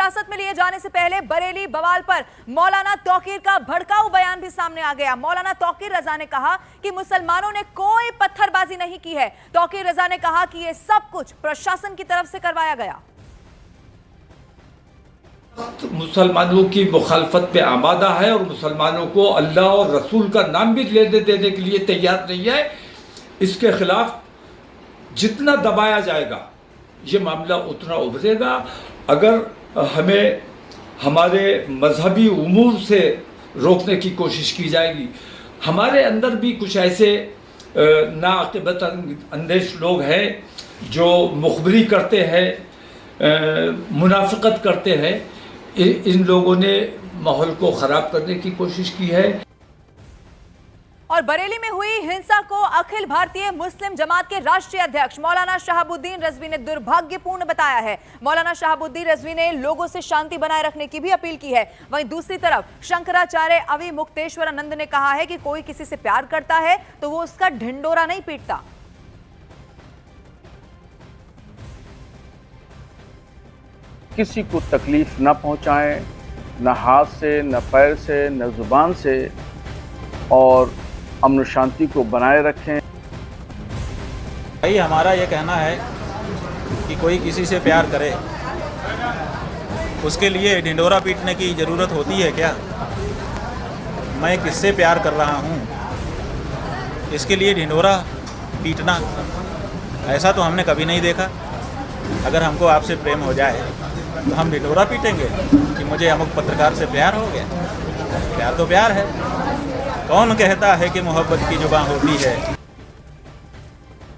हिरासत में लिए जाने से पहले बरेली बवाल पर मौलाना तौकीर का भड़काऊ बयान भी सामने आ गया। मौलाना तौकीर रजा ने कहा कि मुसलमानों ने कोई पत्थरबाजी नहीं की है। तौकीर रजा ने कहा कि यह सब कुछ प्रशासन की तरफ से करवाया गया। मुसलमानों की मुखालफत पे आमादा है और मुसलमानों को अल्लाह और रसूल का नाम भी लेने देने के लिए तैयार नहीं है। इसके खिलाफ जितना दबाया जाएगा ये मामला उतना उभरेगा। अगर हमें हमारे मजहबी उमूर से रोकने की कोशिश की जाएगी, हमारे अंदर भी कुछ ऐसे नाअक़िबत अंदेश लोग हैं जो मुखबरी करते हैं, मुनाफिकत करते हैं। इन लोगों ने माहौल को ख़राब करने की कोशिश की है। और बरेली में हुई हिंसा को अखिल भारतीय मुस्लिम जमात के राष्ट्रीय अध्यक्ष मौलाना शहाबुद्दीन रिजवी ने दुर्भाग्यपूर्ण बताया है। मौलाना शहाबुद्दीन रिजवी ने लोगों से शांति बनाए रखने की भी अपील की है। वहीं दूसरी तरफ शंकराचार्य अवि मुक्तेश्वरानंद ने कहा है कि कोई किसी से प्यार करता है तो वो उसका ढिंडोरा नहीं पीटता। किसी को तकलीफ न पहुंचाएं, न हाथ से, न पैर से, न जुबान से, और अमन शांति को बनाए रखें। भाई हमारा ये कहना है कि कोई किसी से प्यार करे उसके लिए ढिंडोरा पीटने की ज़रूरत होती है क्या? मैं किससे प्यार कर रहा हूँ इसके लिए ढिंडोरा पीटना, ऐसा तो हमने कभी नहीं देखा। अगर हमको आपसे प्रेम हो जाए तो हम ढिंडोरा पीटेंगे कि मुझे अमुक पत्रकार से प्यार हो गया? प्यार तो प्यार है। कौन कहता है कि मोहब्बत की जुबान होती है?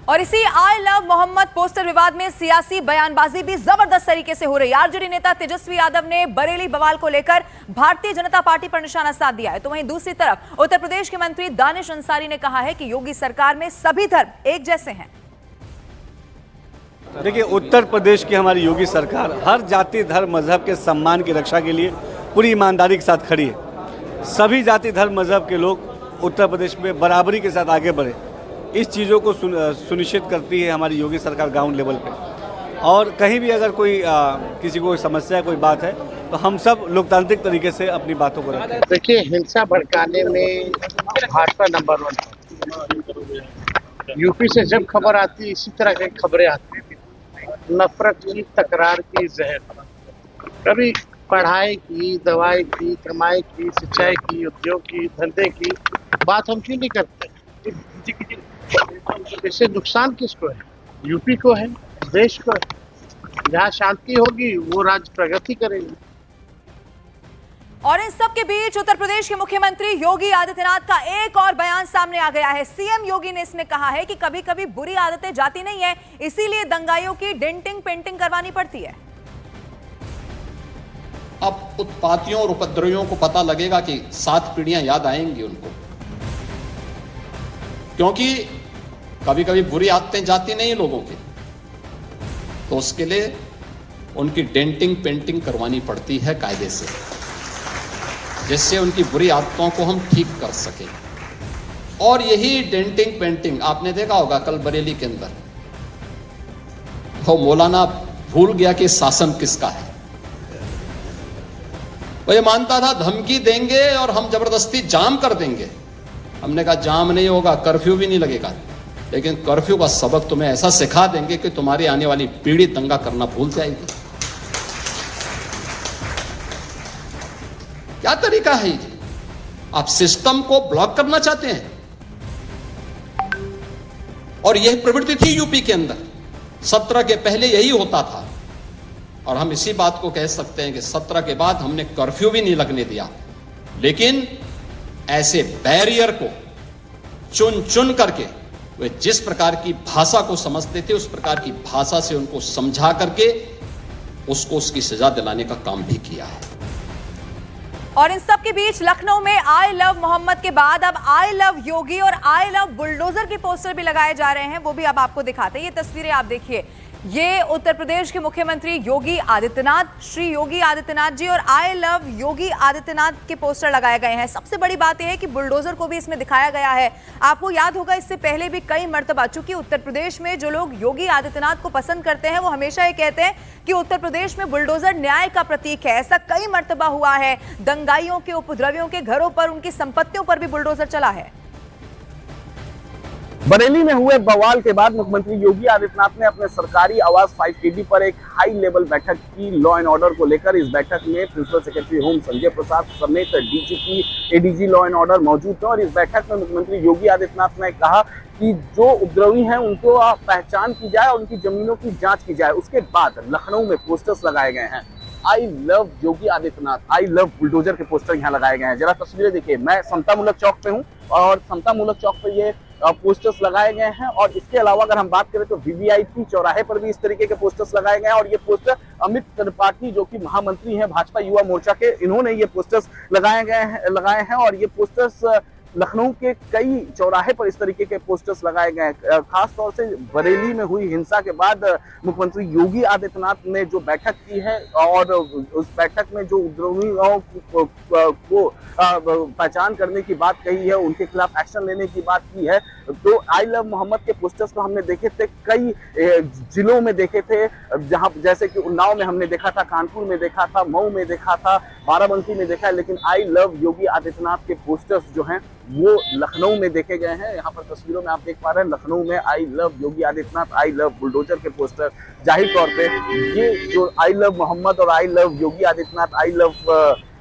और इसी आई लव मोहम्मद पोस्टर विवाद में सियासी बयानबाजी भी जबरदस्त तरीके से हो रही है। आरजेडी नेता तेजस्वी यादव ने बरेली बवाल को लेकर भारतीय जनता पार्टी पर निशाना साध दिया है, तो वहीं दूसरी तरफ उत्तर प्रदेश के मंत्री दानिश अंसारी ने कहा है कि योगी सरकार में सभी धर्म एक जैसे हैं। देखिए, उत्तर प्रदेश की हमारी योगी सरकार हर जाति धर्म मजहब के सम्मान की रक्षा के लिए पूरी ईमानदारी के साथ खड़ी है। सभी जाति धर्म मजहब के लोग उत्तर प्रदेश में बराबरी के साथ आगे बढ़े, इस चीज़ों को सुनिश्चित करती है हमारी योगी सरकार ग्राउंड लेवल पे। और कहीं भी अगर कोई किसी को समस्या कोई बात है तो हम सब लोकतांत्रिक तरीके से अपनी बातों को रखें। देखिए, हिंसा भड़काने में भाजपा नंबर 1। यूपी से जब खबर आती है इसी तरह की खबरें आती हैं, नफरत की, तकरार की, जहर। कभी पढ़ाई की, दवाई की, कमाई की, सिंचाई की, उद्योग की, धंधे की बात हम क्यों नहीं करते? इससे नुकसान किसको है? यूपी को है, देश को है। जहाँ शांति होगी वो राज्य प्रगति करेगी। और इन सब के बीच उत्तर प्रदेश के मुख्यमंत्री योगी आदित्यनाथ का एक और बयान सामने आ गया है। सीएम योगी ने इसमें कहा है कि कभी कभी बुरी आदतें जाती नहीं है, इसीलिए दंगाइयों की डेंटिंग पेंटिंग करवानी पड़ती है। अब उत्पातियों और उपद्रवियों को पता लगेगा कि 7 पीढ़ियां याद आएंगी उनको, क्योंकि कभी कभी बुरी आदतें जाती नहीं लोगों की, तो उसके लिए उनकी डेंटिंग पेंटिंग करवानी पड़ती है कायदे से, जिससे उनकी बुरी आदतों को हम ठीक कर सकें। और यही डेंटिंग पेंटिंग आपने देखा होगा कल बरेली के अंदर, वो मौलाना भूल गया कि शासन किसका है। वो ये मानता था धमकी देंगे और हम जबरदस्ती जाम कर देंगे। हमने कहा जाम नहीं होगा, कर्फ्यू भी नहीं लगेगा, लेकिन कर्फ्यू का सबक तुम्हें ऐसा सिखा देंगे कि तुम्हारी आने वाली पीढ़ी दंगा करना भूल जाएगी। क्या तरीका है ये? आप सिस्टम को ब्लॉक करना चाहते हैं। और यह प्रवृत्ति थी यूपी के अंदर, 17 के पहले यही होता था। और हम इसी बात को कह सकते हैं कि 17 के बाद हमने कर्फ्यू भी नहीं लगने दिया, लेकिन ऐसे बैरियर को चुन चुन करके वे जिस प्रकार की भाषा को समझते थे उस प्रकार की भाषा से उनको समझा करके उसको उसकी सजा दिलाने का काम भी किया है। और इन सब के बीच लखनऊ में आई लव मोहम्मद के बाद अब आई लव योगी और आई लव बुलडोजर के पोस्टर भी लगाए जा रहे हैं, वो भी अब आपको दिखाते हैं। ये तस्वीरें आप देखिए, ये उत्तर प्रदेश के मुख्यमंत्री योगी आदित्यनाथ, श्री योगी आदित्यनाथ जी और आई लव योगी आदित्यनाथ के पोस्टर लगाए गए हैं। सबसे बड़ी बात यह है कि बुलडोजर को भी इसमें दिखाया गया है। आपको याद होगा इससे पहले भी कई मर्तबा, चूंकि उत्तर प्रदेश में जो लोग योगी आदित्यनाथ को पसंद करते हैं वो हमेशा ये कहते हैं कि उत्तर प्रदेश में बुलडोजर न्याय का प्रतीक है। ऐसा कई मर्तबा हुआ है। दंगाइयों के, उपद्रवियों के घरों पर, उनकी संपत्तियों पर भी बुलडोजर चला है। बरेली में हुए बवाल के बाद मुख्यमंत्री योगी आदित्यनाथ ने अपने सरकारी आवास 5 केडी पर एक हाई लेवल बैठक की लॉ एंड ऑर्डर को लेकर। इस बैठक में principal secretary home Sanjay Prasad समेत DGP, ADG law and order मौजूद थे। और इस बैठक में मुख्यमंत्री योगी आदित्यनाथ ने कहा कि जो उपद्रवी हैं उनको पहचान की जाए और उनकी जमीनों की जांच की जाए। उसके बाद लखनऊ में पोस्टर्स लगाए गए हैं, I love Yogi Adityanath, I love bulldozer के पोस्टर यहाँ लगाए गए हैं। जरा तस्वीरें देखिए, मैं समता मूलक चौक पे हूँ और समता मूलक चौक पे ये पोस्टर्स लगाए गए हैं। और इसके अलावा अगर हम बात करें तो वीवीआईपी चौराहे पर भी इस तरीके के पोस्टर्स लगाए गए हैं। और ये पोस्टर अमित त्रिपाठी जो कि महामंत्री हैं भाजपा युवा मोर्चा के, इन्होंने ये पोस्टर्स लगाए हैं। और ये पोस्टर्स लखनऊ के कई चौराहे पर इस तरीके के पोस्टर्स लगाए गए हैं। खास तौर से बरेली में हुई हिंसा के बाद मुख्यमंत्री योगी आदित्यनाथ ने जो बैठक की है और उस बैठक में जो उपद्रवियों को पहचान करने की बात कही है, उनके खिलाफ एक्शन लेने की बात की है। तो आई लव मोहम्मद के पोस्टर्स को हमने देखे थे, कई जिलों में देखे थे, जहां जैसे कि उन्नाव में हमने देखा था, कानपुर में देखा था, मऊ में देखा था, बाराबंकी में देखा है। लेकिन आई लव योगी आदित्यनाथ के पोस्टर्स जो हैं वो लखनऊ में देखे गए हैं। यहाँ पर तस्वीरों में आप देख पा रहे हैं लखनऊ में I love Yogi Adityanath, I love bulldozer के पोस्टर। जाहिर तौर पे ये जो आई लव मोहम्मद और I love Yogi Adityanath, I love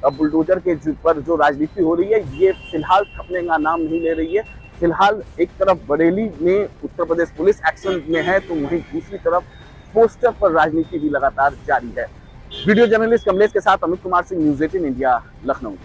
bulldozer के पर जो राजनीति हो रही है, ये फिलहाल थमने का नाम नहीं ले रही है। फिलहाल एक तरफ बरेली में उत्तर प्रदेश पुलिस एक्शन में है, तो वहीं दूसरी तरफ पोस्टर पर राजनीति भी लगातार जारी है। वीडियो जर्नलिस्ट कमलेश के साथ अमित कुमार सिंह, न्यूज़ 18 इंडिया, लखनऊ।